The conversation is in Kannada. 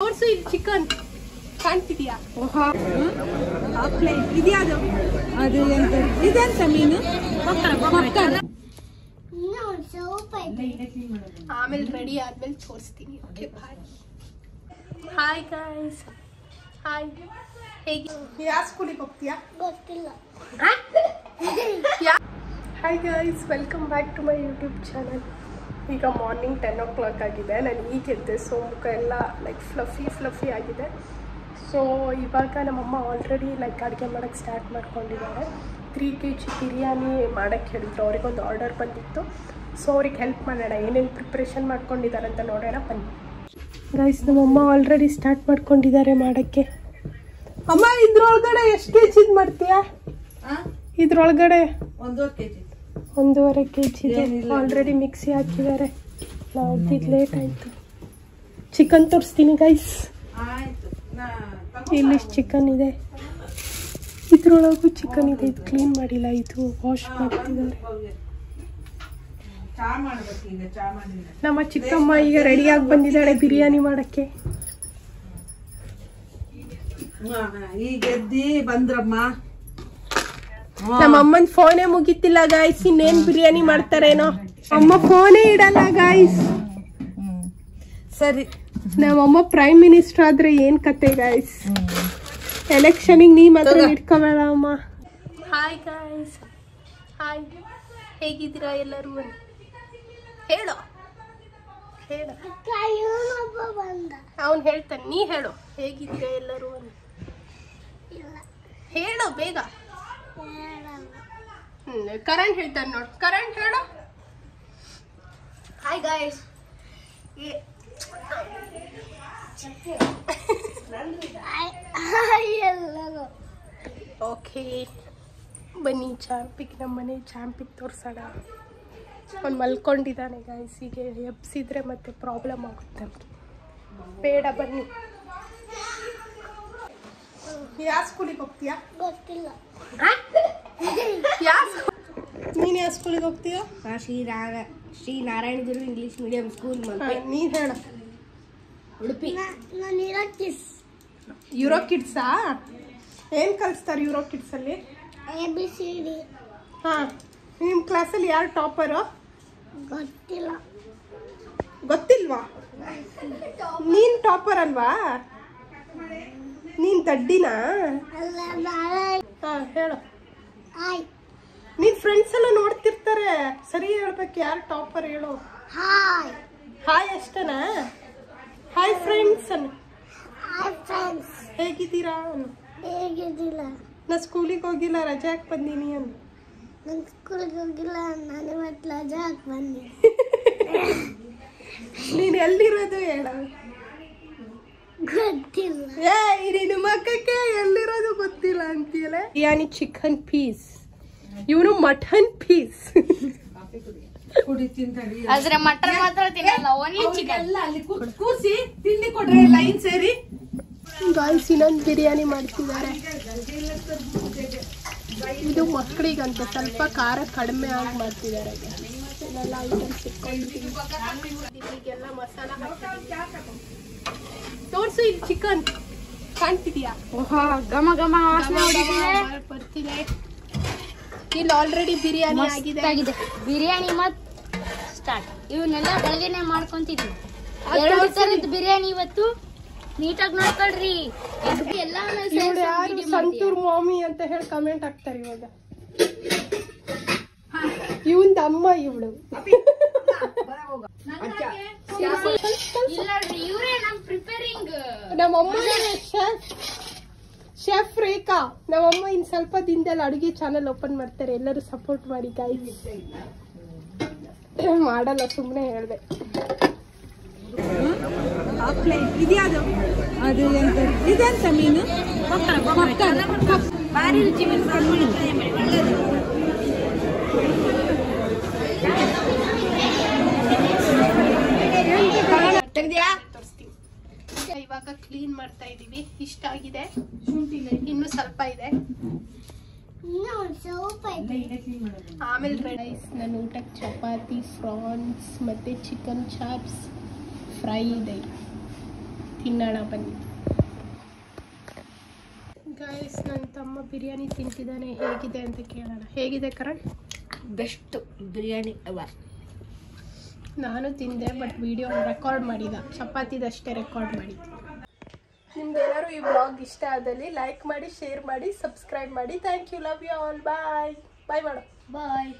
ತೋರ್ಸು ಇದು ಚಿಕನ್ ಕಾಣ್ತಿದ್ಯಾ? ಇದ್ಯಾವುದು? ಅದು ಎಂತ ಇದೆಂತ ಮೀನು? ಆಮೇಲೆ ರೆಡಿ ಆದ್ಮೇಲೆ ತೋರಿಸ್ತೀನಿ. Okay bye. Hi guys. Hi. ಹೇಗೆ? ಯಾವ ಸ್ಕೂಲಿಗೆ ಹೋಗ್ತೀಯಾ? ಗೊತ್ತಿಲ್ಲ. Hi guys, welcome back to my YouTube channel. ಈಗ ಮಾರ್ನಿಂಗ್ 10 o'clock ಆಗಿದೆ. ನಾನು ಈಗ ಎದ್ದೆ. ಸೊ ಮುಖ ಎಲ್ಲ ಲೈಕ್ ಫ್ಲಫಿ ಆಗಿದೆ. ಸೊ ಇವಾಗ ನಮ್ಮಮ್ಮ ಆಲ್ರೆಡಿ ಲೈಕ್ ಅಡುಗೆ ಮಾಡೋಕ್ಕೆ ಸ್ಟಾರ್ಟ್ ಮಾಡ್ಕೊಂಡಿದ್ದಾರೆ. 3 kg ಬಿರಿಯಾನಿ ಮಾಡೋಕ್ಕೆ ಹೇಳಿದ್ರು. ಅವ್ರಿಗೊಂದು ಆರ್ಡರ್ ಬಂದಿತ್ತು. ಸೊ ಅವ್ರಿಗೆ ಹೆಲ್ಪ್ ಮಾಡೋಣ, ಏನೇನು ಪ್ರಿಪ್ರೇಷನ್ ಮಾಡ್ಕೊಂಡಿದ್ದಾರೆ ಅಂತ ನೋಡೋಣ ಬನ್ನಿ. ಗೈಸ್, ನಮ್ಮಮ್ಮ ಆಲ್ರೆಡಿ ಸ್ಟಾರ್ಟ್ ಮಾಡ್ಕೊಂಡಿದ್ದಾರೆ ಮಾಡೋಕ್ಕೆ. ಅಮ್ಮ, ಇದ್ರೊಳಗಡೆ ಎಷ್ಟು ಕೆಜಿದು ಮಾಡ್ತೀಯಾ? ಇದ್ರೊಳಗಡೆ 1.5 kg ಆಲ್ರೆಡಿ ಮಿಕ್ಸಿ ಹಾಕಿದ್ದಾರೆ. ನಾವು ಲೇಟ್ ಆಯಿತು. ಚಿಕನ್ ತೋರಿಸ್ತೀನಿ ಗೈಸ್. ಇಲ್ಲಿ ಚಿಕನ್ ಇದೆ, ಇದ್ರೊಳಗೂ ಚಿಕನ್ ಇದೆ. ಇದು ಕ್ಲೀನ್ ಮಾಡಿಲ್ಲ, ಇದು ವಾಶ್ ಮಾಡ್ತಿದ್ದಾರೆ. ನಮ್ಮ ಚಿಕ್ಕಮ್ಮ ಈಗ ರೆಡಿಯಾಗಿ ಬಂದಿದ್ದಾಳೆ ಬಿರಿಯಾನಿ ಮಾಡಕ್ಕೆ. ನಮ್ಮ ಅಮ್ಮನ ಫೋನೇ ಮುಗಿತಿಲ್ಲ ಗಾಯ್ಸ್, ಇನ್ನೇನ್ ಬಿರಿಯಾನಿ ಮಾಡ್ತಾರೇನೋ. ಅಮ್ಮ ಫೋನೇ ಇಡಲ್ಲ ಗಾಯ್ಸ್. ಸರಿ, ನಮ್ಮಮ್ಮ ಪ್ರೈಮ್ ಮಿನಿಸ್ಟರ್ ಆದ್ರೆ ಏನ್ ಕತೆ ಗಾಯ್ಸ್. ಎಲೆಕ್ಷನಿಗೆ ನೀ ಮಾತ್ರ ಇಟ್ಕೋಬೇಡ ಅಮ್ಮ. Hi guys. ಹಾಯ್, ಹೇಗಿದ್ದೀರಾ ಎಲ್ಲರೂ? ಹೇಳು ಹೇಳು. ಅವನು ಹೇಳ್ತಾನೆ, ನೀ ಹೇಳು ಹೇಗಿದ್ದೀರಾ ಎಲ್ಲರೂ ಅಂತ. ಹೇಳು ಬೇಗ. ಕರಣ್ ಹೇಳ್ತಾನೆ ನೋಡು. ಕರಣ್ ಹೇಳು. Hi guys. ಓಕೆ ಬನ್ನಿ ಚಾಂಪಿಗೆ, ನಮ್ಮ ಮನೆ ಚಾಂಪಿಗೆ ತೋರಿಸೋಣ. ಅವ್ನು ಮಲ್ಕೊಂಡಿದ್ದಾನೆ ಗಾಯ್ಸ್. ಈಗ ಎಬ್ಸಿದ್ರೆ ಮತ್ತೆ ಪ್ರಾಬ್ಲಮ್ ಆಗುತ್ತೆ ನಮಗೆ. ಬೇಡ ಬನ್ನಿ. ಯಾವ ಸ್ಕೂಲಿಗೆ ಹೋಗ್ತೀಯಾ? ಗೊತ್ತಿಲ್ಲ. ನೀನು ಯಾವ ಸ್ಕೂಲಿಗೆ ಹೋಗ್ತೀಯಾ? Shri Narayana Guru English medium school. ನೀನು ಹೇಳ. ಉಡುಪಿ. ನಾನು ಯೂರೋ ಕಿಡ್ಸಾ? ಏನು ಕಲಿಸ್ತಾರೆ ಯೂರೋ ಕಿಡ್ಸಲ್ಲಿ? ABCD. ಹಾಂ, ನಿಮ್ಮ ಕ್ಲಾಸಲ್ಲಿ ಯಾರು ಟಾಪರು? ಗೊತ್ತಿಲ್ಲ. ಗೊತ್ತಿಲ್ವಾ? ನೀನು ಟಾಪರ್ ಅಲ್ವಾ? ನೀನು ದಡ್ಡಿನಾ? ಹಾಂ ಹೇಳು. ಹಾಯ್. ನಿನ್ನ ಫ್ರೆಂಡ್ಸ್ ಎಲ್ಲ ನೋಡ್ತಿರ್ತಾರೆ, ಸರಿ ಹೇಳ್ಬೇಕು. ಯಾರು ಟಾಪರ್ ಹೇಳು. ಹಾಯ್. ಹಾಯ್ ಅಷ್ಟನಾ? ಹಾಯ್ ಫ್ರೆಂಡ್ಸ್ ಅನ್ನು. Hi friends. ಹೇಗಿದ್ದೀರಾ ಅನ್ನು. ಹೇಗಿದ್ದಿಲ್ಲ. ನಾ ಸ್ಕೂಲಿಗೆ ಹೋಗಿಲ್ಲ, ರಜೆ ಹಾಕಿ ಬಂದೀನಿ ಅನ್ನು. ನಾನು ಸ್ಕೂಲಿಗೆ ಹೋಗಿಲ್ಲ, ನಾನು ಇವತ್ತು ರಜೆ ಹಾಕಿ ಬಂದೆ. ನೀನು ಎಲ್ಲಿರೋದು ಹೇಳು. ಗೊತ್ತಿಲ್ಲ. ನೀನು ಮಕ್ಕಕ್ಕೆ ಎಲ್ಲಿರೋದು ಗೊತ್ತಿಲ್ಲ ಅಂತೀಯಲ್ಲ. ಬಿರಿಯಾನಿ ಚಿಕನ್ ಪೀಸ್, ಇವನು ಮಟನ್ ಪೀಸ್. ಆದ್ರೆ ಮಟನ್ ಮಾತ್ರ ತಿನ್ನಲ್ಲ, ಓನ್ಲಿ ಚಿಕನ್. ಕೂರ್ಸಿ ತಿಂಡಿ ಕೊಡ್ರೆ ಲೈನ್ ಸೇರಿ. ಗಾಯ್ಸ್, ಇನ್ನೊಂದು ಬಿರಿಯಾನಿ ಮಾಡ್ತಿದ್ದಾರೆ. ಇದು ಮಕ್ಕಳಿಗಂತ ಸ್ವಲ್ಪ ಖಾರ ಕಡಿಮೆ ಆಗಿ ಮಾಡ್ತಿದ್ದಾರೆ. ಎಲ್ಲ ಐಟಮ್ಸ್ ಇಟ್ಕೊಂಡಿದ್ದೀವಿ. ಈಗೆಲ್ಲ ಮಸಾಲ ಹಾಕ್ತಿದ್ದೀವಿ. ತೋರ್ಸು ಇದು ಚಿಕನ್ ಕಾಣ್ತಿದ್ಯಾ? ಘಮ ಘಮ ವಾಸನೆ ಬರ್ತಿದೆ. ಇಲ್ಲಿ ಆಲ್ರೆಡಿ ಬಿರಿಯಾನಿ ಆಗಿದೆ. ಬಿರಿಯಾನಿ ಮತ್ ಸ್ಟಾರ್ಟ್. ಇವನ್ನೆಲ್ಲ ಬೆಳಗ್ಗೆನೆ ಮಾಡ್ಕೊಂತಿದ್ವಿ. 2 ತರದ ಬಿರಿಯಾನಿ ಇವತ್ತು. ನೀಟಾಗಿ ನೋಡ್ಕೊಳ್ರಿ. ಯಾರು ಸಂತೂರ್ ಮಾಮಿ ಅಂತ ಹೇಳಿ ಕಮೆಂಟ್ ಹಾಕ್ತಾರೆ ಇವಾಗ. ಇವಂದ ಅಮ್ಮ ಇವಳು. ನಮ್ಮಮ್ಮ ಶೆಫ್ ರೇಖಾ. ನಮ್ಮಮ್ಮ ಇನ್ ಸ್ವಲ್ಪ ದಿನದಲ್ಲಿ ಅಡುಗೆ ಚಾನಲ್ ಓಪನ್ ಮಾಡ್ತಾರೆ. ಎಲ್ಲರೂ ಸಪೋರ್ಟ್ ಮಾಡಿ ಗಾಯ್ಸ್. ಮಾಡಲ್ಲ, ಸುಮ್ಮನೆ ಹೇಳ್ದೆ. ಇದ್ಯಾವುದು? ಅದು ಎಂತ ಇದೆಂತ ಮೀನು? ಭಾರಿ ರುಚಿ ಇವಾಗ ಕ್ಲೀನ್ ಮಾಡ್ತಾ ಇದೀವಿ. ಇಷ್ಟ ಆಗಿದೆ, ಇನ್ನು ಸ್ವಲ್ಪ ಇದೆ. ಆಮೇಲೆ ರೈಸ್. ನನ್ನ ಊಟಕ್ಕೆ ಚಪಾತಿ, ಫ್ರಾನ್ಸ್ ಮತ್ತೆ ಚಿಕನ್ ಚಾಪ್ಸ್ ಫ್ರೈ ಇದೆ. ತಿನ್ನೋಣ ಬನ್ನಿ ಗೈಸ್. ನನ್ನ ತಮ್ಮ ಬಿರಿಯಾನಿ ತಿಂತಿದ್ದಾನೆ, ಹೇಗಿದೆ ಅಂತ ಕೇಳೋಣ. ಹೇಗಿದೆ ಕರಣ್? Best biryani ever. ನಾನು ತಿಂದೆ, ಬಟ್ ವಿಡಿಯೋ ರೆಕಾರ್ಡ್ ಮಾಡಿದ, ಚಪಾತಿದಷ್ಟೇ ರೆಕಾರ್ಡ್ ಮಾಡಿದ್ದೆ. ನಿಮ್ಗೆ ಏನಾದ್ರು ಈ ಬ್ಲಾಗ್ ಇಷ್ಟ ಆದಲ್ಲಿ ಲೈಕ್ ಮಾಡಿ, ಶೇರ್ ಮಾಡಿ, ಸಬ್ಸ್ಕ್ರೈಬ್ ಮಾಡಿ. Thank you, love you all. Bye bye ಮಾಡು. ಬಾಯ್.